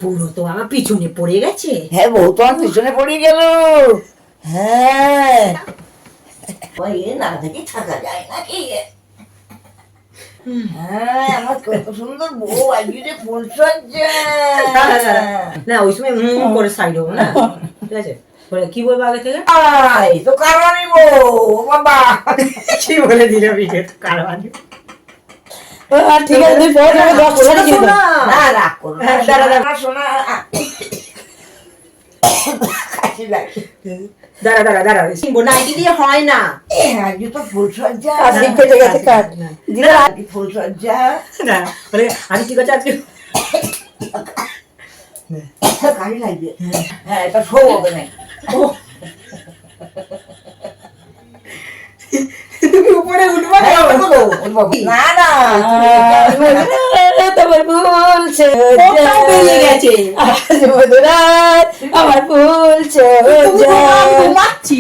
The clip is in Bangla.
পুরো তো আমার পিছনে পড়ে গেছে। হ্যাঁ, বউ তো আমার পিছনে পড়ে গেল। হ্যাঁ, না দেখি থাকা যায় নাকি। হ্যাঁ, আমার কত সুন্দর বউ, আজকে যে ফুল সজ্জা। না ওই সময় করে সাইড হবো না, ঠিক আছে? কি বলবো আগে থেকে? এই তো কারবানি বউ বাবা। কি বলে দিল বিয়ে কারবানি? ঠিক আছে, তুই পরে যাবে, 10 টাকা দিয়ে দাও। না রাখ করো না, দাঁড়া, দাঁড়া শোনা। কাশি লাগে। দাঁড়া নাইটি দিয়ে হয় না। আজকে তো ফুল সজ্জা। কাশি ফেটে গেছে, কাট। দিদা আজকে ফুল সজ্জা। না বলে আজকে ঠিক আছে, আজকে কাশি লাগবে। হ্যাঁ, এটা শো হবে না। তুমি উপরে উঠবো না? না না, তোমার ফুল কোথায় বেরিয়ে গেছে? মধুরাত আমার ফুল তুমি তো ঘুমাচ্ছি।